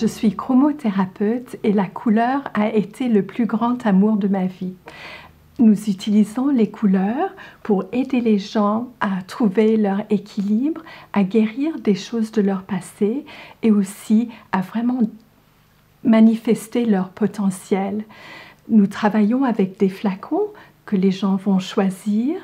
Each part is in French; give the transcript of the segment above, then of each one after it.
Je suis chromothérapeute et la couleur a été le plus grand amour de ma vie. Nous utilisons les couleurs pour aider les gens à trouver leur équilibre, à guérir des choses de leur passé et aussi à vraiment manifester leur potentiel. Nous travaillons avec des flacons que les gens vont choisir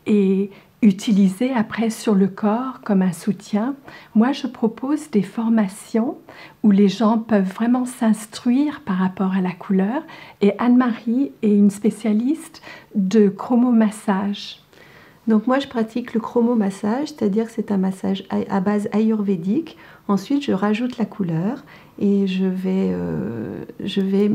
et utiliser après sur le corps comme un soutien. Moi, je propose des formations où les gens peuvent vraiment s'instruire par rapport à la couleur. Et Anne-Marie est une spécialiste de chromomassage. Donc moi, je pratique le chromomassage, c'est-à-dire que c'est un massage à base ayurvédique. Ensuite, je rajoute la couleur et je vais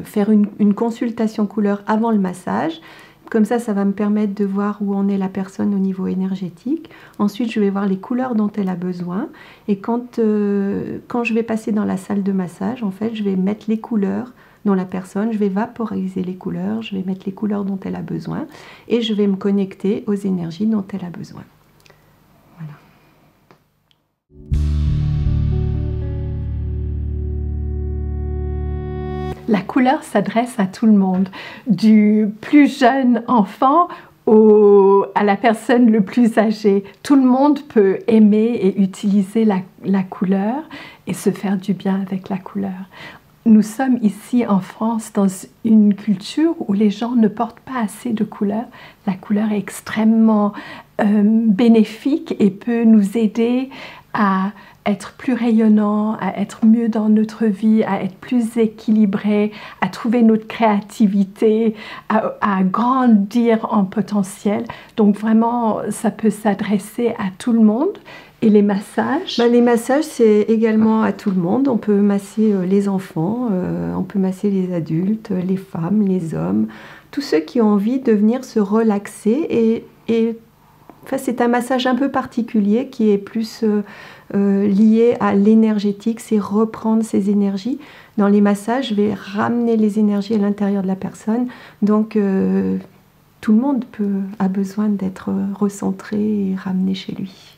faire une consultation couleur avant le massage. Comme ça va me permettre de voir où en est la personne au niveau énergétique. Ensuite, je vais voir les couleurs dont elle a besoin. Et quand je vais passer dans la salle de massage, en fait, je vais mettre les couleurs dont la personne, je vais vaporiser les couleurs, je vais mettre les couleurs dont elle a besoin et je vais me connecter aux énergies dont elle a besoin. Voilà. La couleur s'adresse à tout le monde, du plus jeune enfant à la personne le plus âgée. Tout le monde peut aimer et utiliser la couleur et se faire du bien avec la couleur. Nous sommes ici en France dans une culture où les gens ne portent pas assez de couleurs. La couleur est extrêmement bénéfique et peut nous aider à être plus rayonnant, à être mieux dans notre vie, à être plus équilibré, à trouver notre créativité, à grandir en potentiel. Donc vraiment, ça peut s'adresser à tout le monde. Et les massages? Les massages, c'est également à tout le monde. On peut masser les enfants, on peut masser les adultes, les femmes, les hommes, tous ceux qui ont envie de venir se relaxer. Enfin, c'est un massage un peu particulier qui est plus lié à l'énergétique, c'est reprendre ses énergies. Dans les massages, je vais ramener les énergies à l'intérieur de la personne. Donc, tout le monde a besoin d'être recentré et ramené chez lui.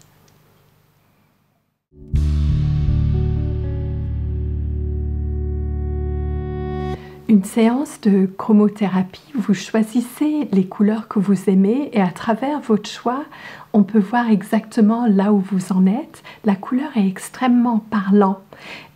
Une séance de chromothérapie, vous choisissez les couleurs que vous aimez et à travers votre choix, on peut voir exactement là où vous en êtes. La couleur est extrêmement parlant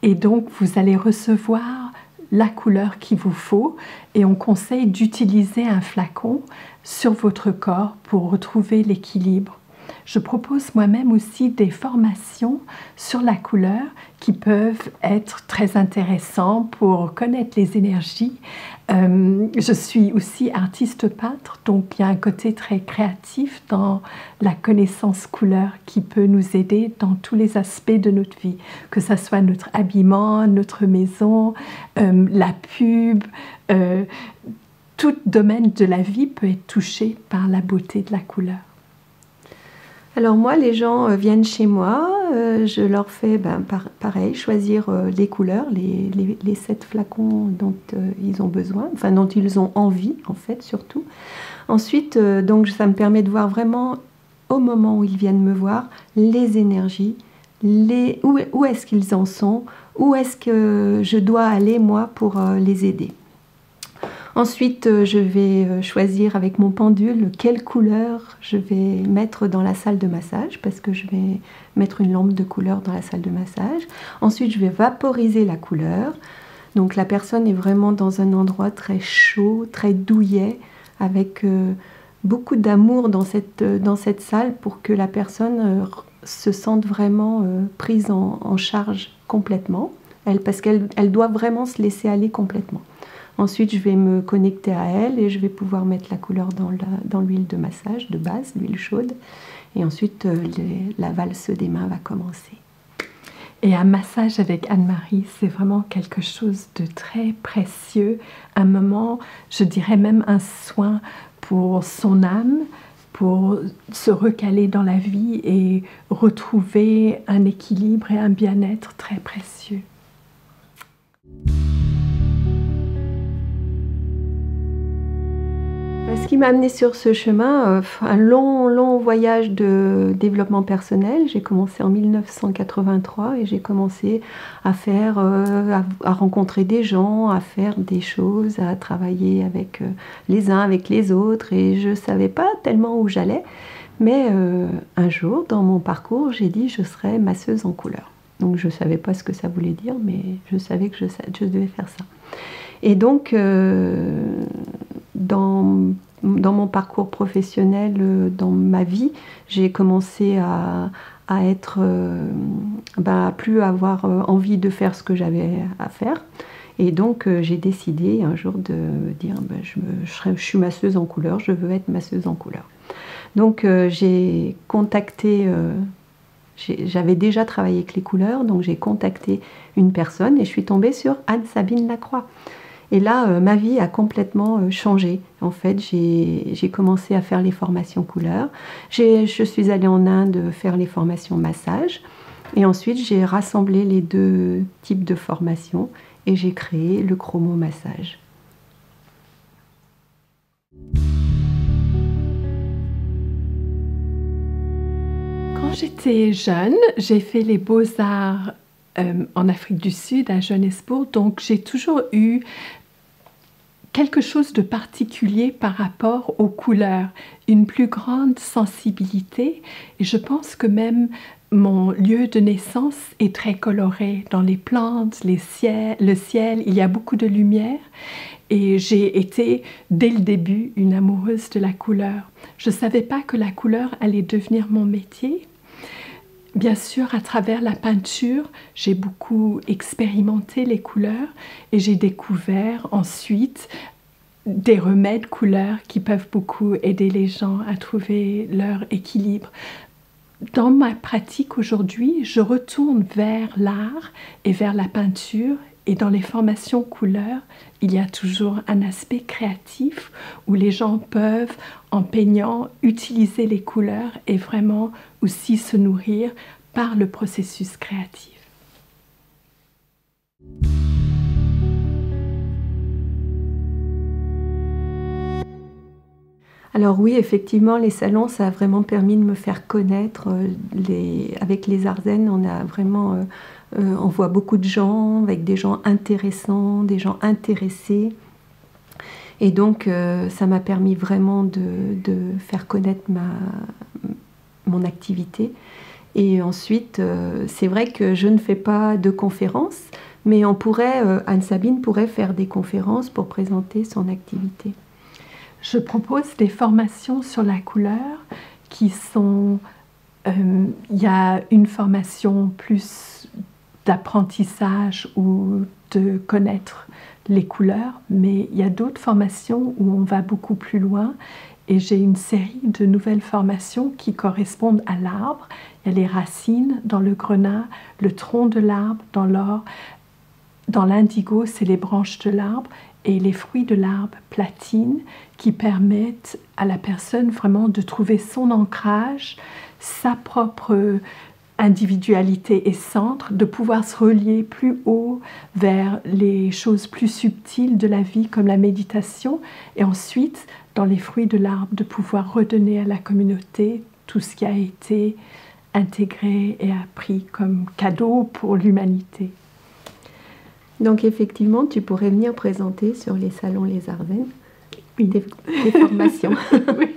et donc vous allez recevoir la couleur qu'il vous faut et on conseille d'utiliser un flacon sur votre corps pour retrouver l'équilibre. Je propose moi-même aussi des formations sur la couleur qui peuvent être très intéressantes pour connaître les énergies. Je suis aussi artiste peintre, donc il y a un côté très créatif dans la connaissance couleur qui peut nous aider dans tous les aspects de notre vie, que ce soit notre habillement, notre maison, la pub, tout domaine de la vie peut être touché par la beauté de la couleur. Alors moi, les gens viennent chez moi, je leur fais pareil, choisir les couleurs, les 7 flacons dont ils ont besoin, enfin dont ils ont envie en fait surtout. Ensuite, donc ça me permet de voir vraiment au moment où ils viennent me voir les énergies, où est-ce qu'ils en sont, où est-ce que je dois aller moi pour les aider. Ensuite, je vais choisir avec mon pendule quelle couleur je vais mettre dans la salle de massage parce que je vais mettre une lampe de couleur dans la salle de massage. Ensuite, je vais vaporiser la couleur. Donc la personne est vraiment dans un endroit très chaud, très douillet, avec beaucoup d'amour dans cette salle pour que la personne se sente vraiment prise en charge complètement, parce qu'elle doit vraiment se laisser aller complètement. Ensuite, je vais me connecter à elle et je vais pouvoir mettre la couleur dans l'huile de massage de base, l'huile chaude. Et ensuite, la valse des mains va commencer. Et un massage avec Anne-Marie, c'est vraiment quelque chose de très précieux. Un moment, je dirais même un soin pour son âme, pour se recaler dans la vie et retrouver un équilibre et un bien-être très précieux. ce qui m'a amené sur ce chemin, un long voyage de développement personnel. J'ai commencé en 1983 et j'ai commencé à faire, à rencontrer des gens, à faire des choses, à travailler avec les uns, avec les autres. Et je ne savais pas tellement où j'allais. Mais un jour, dans mon parcours, j'ai dit je serai masseuse en couleur. Donc je ne savais pas ce que ça voulait dire, mais je savais que je devais faire ça. Et donc, dans mon parcours professionnel, dans ma vie, j'ai commencé à être, à plus avoir envie de faire ce que j'avais à faire. Et donc, j'ai décidé un jour de dire, je suis masseuse en couleur, je veux être masseuse en couleur. Donc, j'ai contacté... J'avais déjà travaillé avec les couleurs, donc j'ai contacté une personne et je suis tombée sur Anne-Sabine Lacroix. Et là, ma vie a complètement changé. En fait, j'ai commencé à faire les formations couleurs. Je suis allée en Inde faire les formations massage. Et ensuite, j'ai rassemblé les deux types de formations et j'ai créé le chromomassage. Quand j'étais jeune, j'ai fait les beaux-arts en Afrique du Sud, à Johannesburg, donc j'ai toujours eu quelque chose de particulier par rapport aux couleurs, une plus grande sensibilité, et je pense que même mon lieu de naissance est très coloré. Dans les plantes, le ciel, il y a beaucoup de lumière, et j'ai été dès le début une amoureuse de la couleur. Je ne savais pas que la couleur allait devenir mon métier. Bien sûr, à travers la peinture, j'ai beaucoup expérimenté les couleurs et j'ai découvert ensuite des remèdes couleurs qui peuvent beaucoup aider les gens à trouver leur équilibre. Dans ma pratique aujourd'hui, je retourne vers l'art et vers la peinture. Et dans les formations couleurs, il y a toujours un aspect créatif où les gens peuvent, en peignant, utiliser les couleurs et vraiment aussi se nourrir par le processus créatif. Alors oui, effectivement, les salons, ça a vraiment permis de me faire connaître. Avec les Ardennes, on a vraiment... on voit beaucoup de gens, avec des gens intéressants, des gens intéressés. Et donc, ça m'a permis vraiment de faire connaître mon activité. Et ensuite, c'est vrai que je ne fais pas de conférences, mais Anne-Sabine pourrait faire des conférences pour présenter son activité. Je propose des formations sur la couleur qui sont... il y a une formation plus d'apprentissage ou de connaître les couleurs, mais il y a d'autres formations où on va beaucoup plus loin. Et j'ai une série de nouvelles formations qui correspondent à l'arbre. Il y a les racines dans le grenat, le tronc de l'arbre dans l'or. Dans l'indigo, c'est les branches de l'arbre et les fruits de l'arbre platine qui permettent à la personne vraiment de trouver son ancrage, sa propre individualité et centre, de pouvoir se relier plus haut vers les choses plus subtiles de la vie comme la méditation et ensuite, dans les fruits de l'arbre, de pouvoir redonner à la communauté tout ce qui a été intégré et appris comme cadeau pour l'humanité. Donc effectivement, tu pourrais venir présenter sur les salons Les Ardennes des formations. Oui.